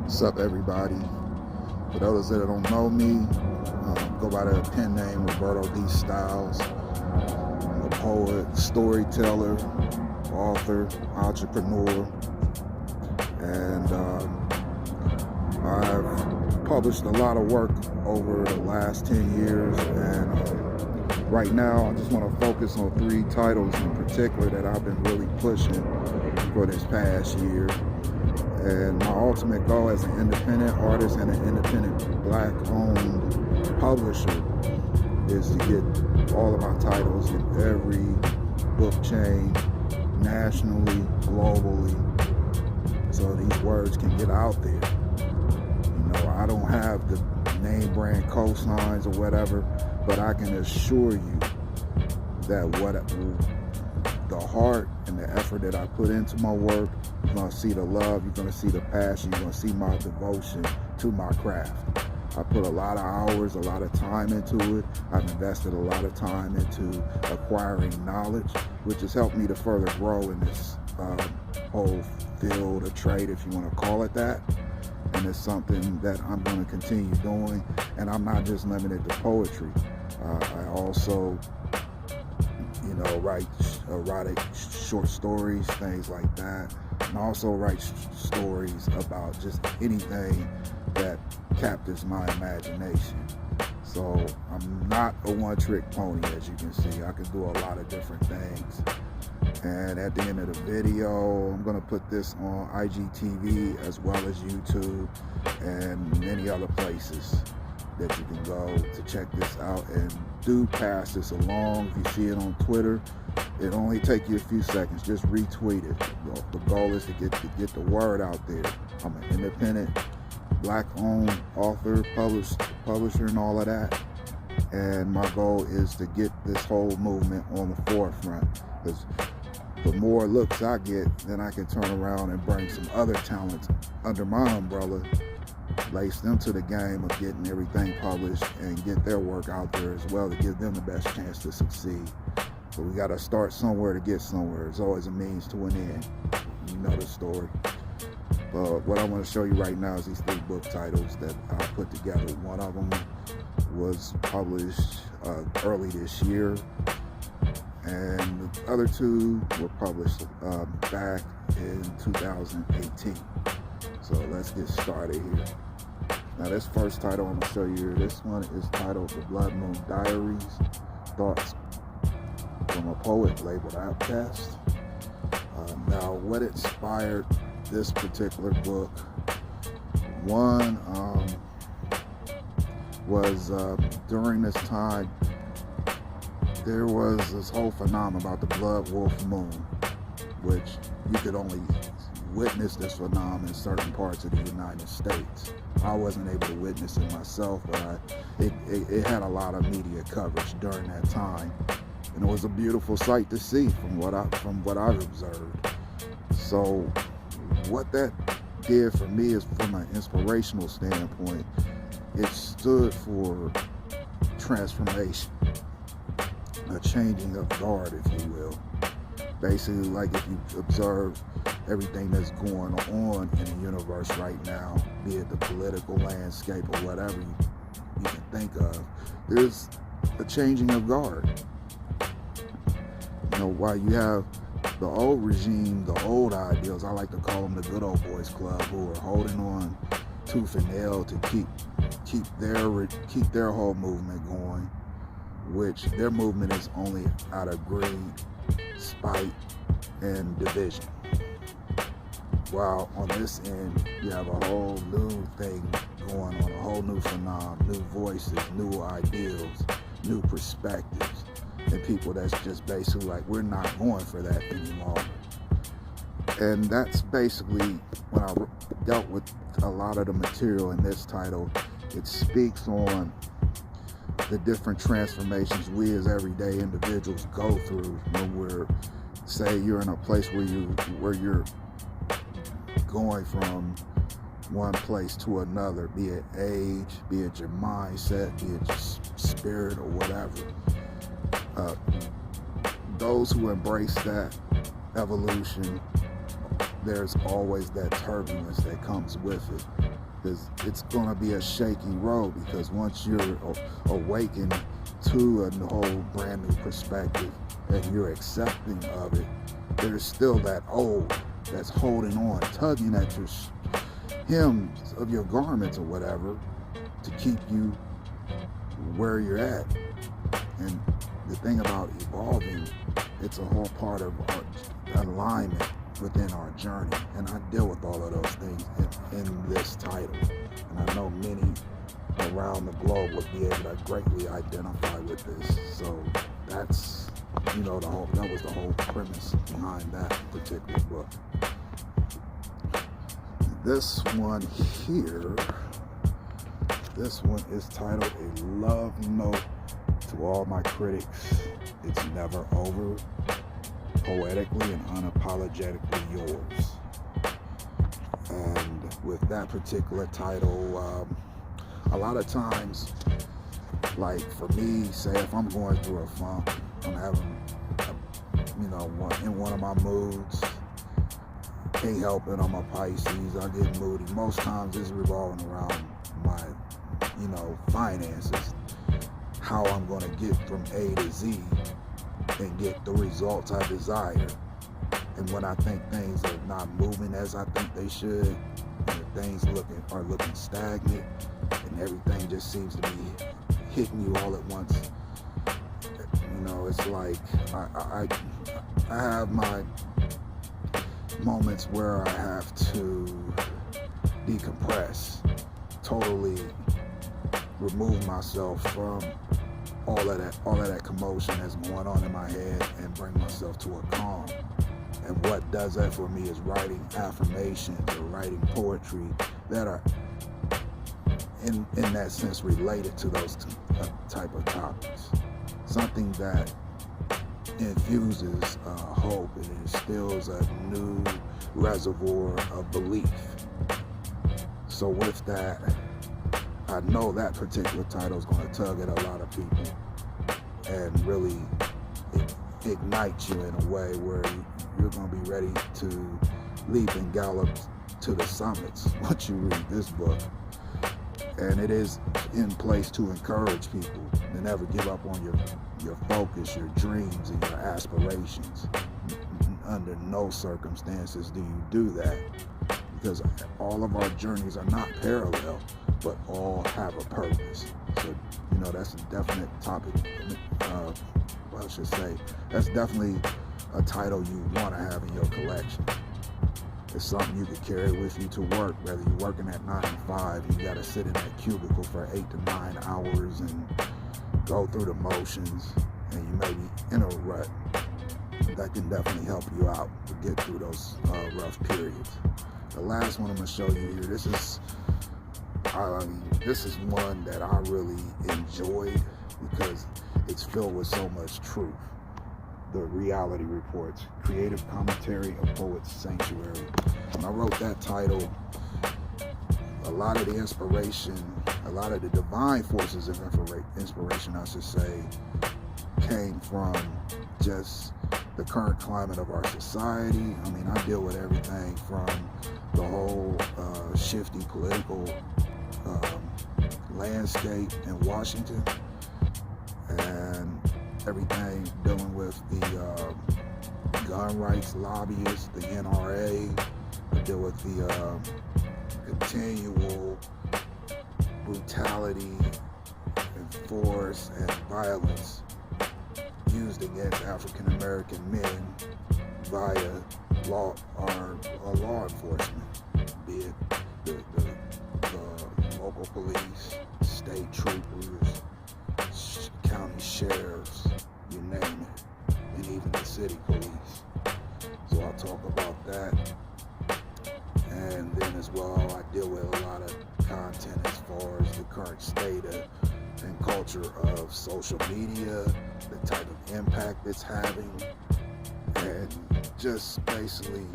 What's up, everybody? For those that don't know me, go by the pen name Roberto D. Styles. I'm a poet, storyteller, author, entrepreneur, and I've published a lot of work over the last 10 years. And right now, I just want to focus on 3 titles in particular that I've been really pushing for this past year. And my ultimate goal as an independent artist and an independent Black-owned publisher is to get all of my titles in every book chain, nationally, globally, so these words can get out there. You know, I don't have the name brand cosigns or whatever, but I can assure you that the heart and the effort that I put into my work, you're going to see the love, you're going to see the passion, you're going to see my devotion to my craft. I put a lot of hours, a lot of time into it. I've invested a lot of time into acquiring knowledge, which has helped me to further grow in this whole field or trade, if you want to call it that. And it's something that I'm going to continue doing. And I'm not just limited to poetry. I also write erotic short stories, things like that, and also write stories about just anything that captures my imagination. So I'm not a one-trick pony, as you can see. I can do a lot of different things. And at the end of the video, I'm going to put this on IGTV as well as YouTube and many other places that you can go to check this out. And do pass this along. If you see it on Twitter, it only take you a few seconds. Just retweet it. The goal is to get the word out there. I'm an independent, Black-owned author, publisher, and all of that. And my goal is to get this whole movement on the forefront. Because the more looks I get, then I can turn around and bring some other talents under my umbrella, lace them to the game of getting everything published and get their work out there as well to give them the best chance to succeed. But we got to start somewhere to get somewhere. It's always a means to an end. You know the story. But what I want to show you right now is these 3 book titles that I put together. One of them was published early this year, and the other 2 were published back in 2018. So let's get started here. Now this first title I'm going to show you here, this one is titled The Blood Moon Diaries, Thoughts from a Poet, labeled Outcast. Now what inspired this particular book, one was during this time, there was this whole phenomenon about the blood wolf moon, which you could only witness this phenomenon in certain parts of the United States. I wasn't able to witness it myself, but it had a lot of media coverage during that time, and it was a beautiful sight to see from what I've observed. So what that did for me is, from an inspirational standpoint, it stood for transformation, a changing of guard, if you will. Basically, like if you observe everything that's going on in the universe right now, be it the political landscape or whatever you can think of, there's a changing of guard. You know, while you have the old regime, the old ideals, I like to call them the good old boys club, who are holding on tooth and nail to keep their whole movement going, which their movement is only out of greed, spite, and division. While on this end, you have a whole new thing going on, a whole new phenomenon, new voices, new ideals, new perspectives, and people that's just basically like, we're not going for that anymore. And that's basically, when I dealt with a lot of the material in this title, it speaks on the different transformations we as everyday individuals go through when we're, say you're in a place where you're going from one place to another, be it age, be it your mindset, be it your spirit or whatever. Those who embrace that evolution there's always that turbulence that comes with it. It's going to be a shaky road, because once you're awakened to a whole brand new perspective and you're accepting of it, there's still that old that's holding on, tugging at your hems of your garments or whatever to keep you where you're at. And the thing about evolving, it's a whole part of our alignment within our journey. And I deal with all of those things in this title. And I know many around the globe would be able to greatly identify with this. So that's, that was the whole premise behind that particular book. This one here, this one is titled A Love Note to All My Critics. It's Never Over, Poetically and Unapologetically Yours. And with that particular title, a lot of times, like for me, say if I'm going through a funk, I'm having, in one of my moods, can't help it, I'm a Pisces, I get moody. Most times it's revolving around my, finances, how I'm going to get from A to Z and get the results I desire. And when I think things are not moving as I think they should, and things are looking stagnant, and everything just seems to be hitting you all at once, it's like I have my moments where I have to decompress, totally remove myself from all of that commotion that's going on in my head and bring myself to a calm. And what does that for me is writing affirmations or writing poetry that are in that sense related to those type of topics. Something that infuses hope and instills a new reservoir of belief. So with that, I know that particular title is going to tug at a lot of people and really ignite you in a way where you're going to be ready to leap and gallop to the summits once you read this book. And it is in place to encourage people to never give up on your focus, your dreams, and your aspirations. Under no circumstances do you do that, because all of our journeys are not parallel, but all have a purpose. So, that's a definite topic. I should say, that's definitely a title you want to have in your collection. It's something you could carry with you to work, whether you're working at 9 to 5, you got to sit in that cubicle for 8 to 9 hours and go through the motions, and you may be in a rut. That can definitely help you out to get through those rough periods. The last one I'm going to show you here, this is one that I really enjoyed because it's filled with so much truth. The Reality Reports, Creative Commentary of Poets Sanctuary. When I wrote that title, a lot of the inspiration, a lot of the divine forces of inspiration, I should say, came from just the current climate of our society. I mean, I deal with everything from the whole shifty political landscape in Washington, and everything dealing with the gun rights lobbyists, the NRA. I deal with the continual brutality and force and violence used against African American men via law enforcement, be it the local police, state troopers, county sheriffs, you name it, and even the city police. So I'll talk about that. And then as well, I deal with a lot of content as far as the current state and culture of social media, the type of impact it's having, and just basically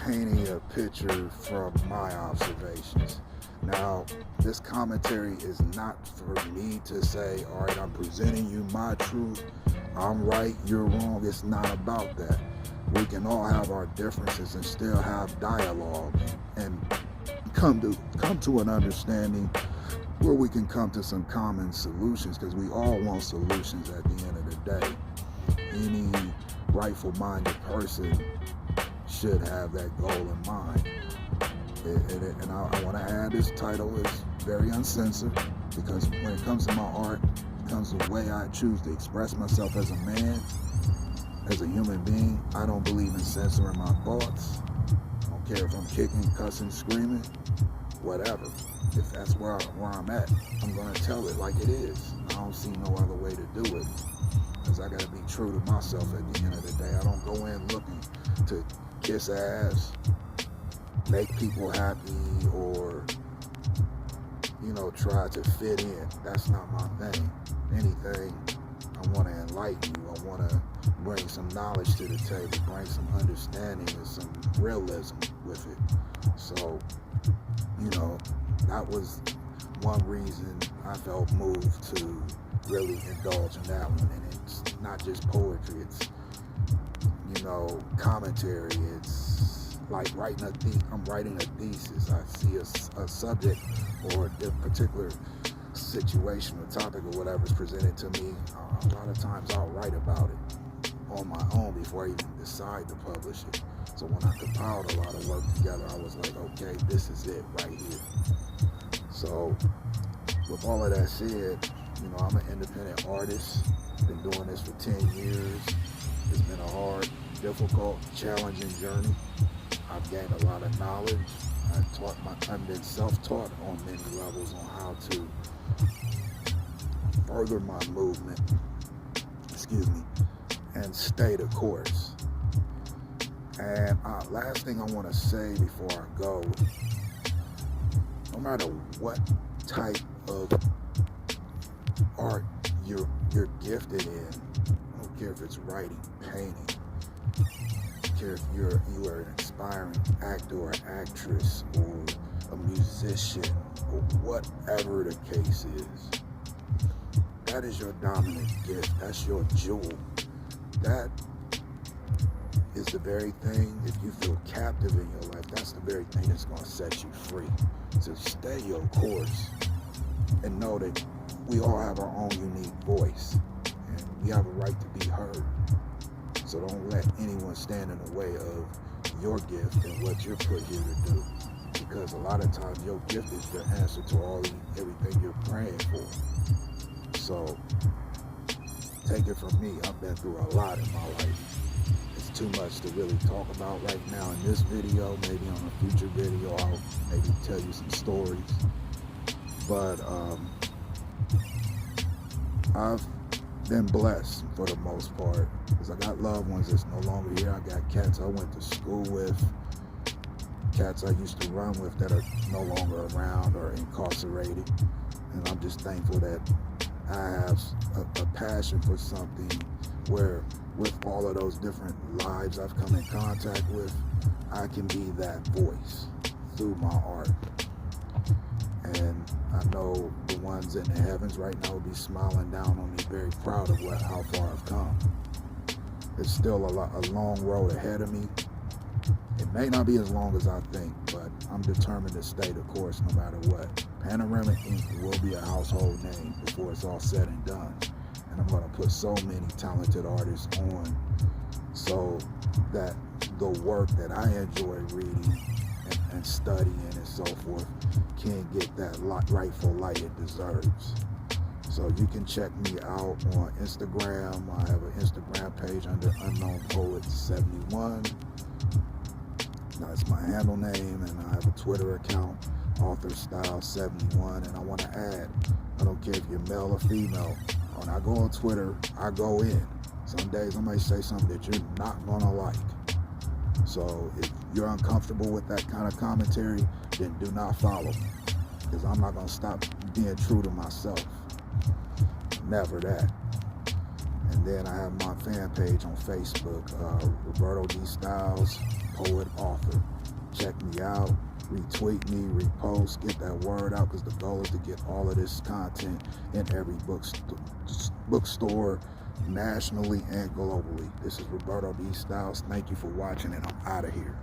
painting a picture from my observations. Now, this commentary is not for me to say, all right, I'm presenting you my truth, I'm right, you're wrong. It's not about that. we can all have our differences and still have dialogue and come to an understanding where we can come to some common solutions, because we all want solutions at the end of the day. Any rightful-minded person should have that goal in mind. And I want to add, this title is very uncensored, because when it comes to my art, it comes to the way I choose to express myself as a man, as a human being. I don't believe in censoring my thoughts. I don't care if I'm kicking, cussing, screaming, whatever. If that's where I'm at, I'm going to tell it like it is. I don't see no other way to do it, because I got to be true to myself at the end of the day. I don't go in looking to kiss ass, make people happy, or, try to fit in. That's not my thing. Anything, I want to enlighten you. I want to bring some knowledge to the table, bring some understanding and some realism with it. So, that was one reason I felt moved to really indulge in that one. And it's not just poetry, it's, commentary. It's like I'm writing a thesis. I see a subject or a particular situation or topic or whatever is presented to me. A lot of times I'll write about it on my own before I even decide to publish it. So when I compiled a lot of work together, I was like, okay, this is it right here. So with all of that said, I'm an independent artist. Been doing this for 10 years. It's been a hard, difficult, challenging journey. I've gained a lot of knowledge. I've been self-taught on many levels on how to further my movement, and stay the course. And last thing I want to say before I go, no matter what type of art you're gifted in, I don't care if it's writing, painting, I don't care if you are an aspiring actor or actress or a musician or whatever the case is, that is your dominant gift. That's your jewel. That is the very thing, if you feel captive in your life, that's the very thing that's going to set you free. So stay your course and know that we all have our own unique voice and we have a right to be heard. So don't let anyone stand in the way of your gift and what you're put here to do, because a lot of times your gift is your answer to everything you're praying for. So take it from me, I've been through a lot in my life. It's too much to really talk about right now in this video. Maybe on a future video I'll maybe tell you some stories. But I've been blessed for the most part, because I got loved ones that's no longer here. I got cats I went to school with, cats I used to run with that are no longer around or incarcerated. And I'm just thankful that I have a passion for something where, with all of those different lives I've come in contact with, I can be that voice through my art. And I know the ones in the heavens right now will be smiling down on me, very proud of how far I've come. There's still a long road ahead of me. It may not be as long as I think, but I'm determined to stay the course no matter what. Panoramic Inc. will be a household name before it's all said and done. And I'm going to put so many talented artists on so that the work that I enjoy reading and studying and so forth can get that rightful light it deserves. So you can check me out on Instagram. I have an Instagram page under Unknown Poet 71. That's my handle name, and I have a Twitter account, Author Style 71. And I want to add, I don't care if you're male or female, when I go on Twitter, I go in. Some days I might say something that you're not gonna like. So if you're uncomfortable with that kind of commentary, then do not follow me, because I'm not gonna stop being true to myself. Never that. And then I have my fan page on Facebook, Roberto D Styles, poet, author. Check me out, retweet me, repost, get that word out, because the goal is to get all of this content in every bookstore, nationally and globally. This is Roberto D Styles. Thank you for watching, and I'm out of here.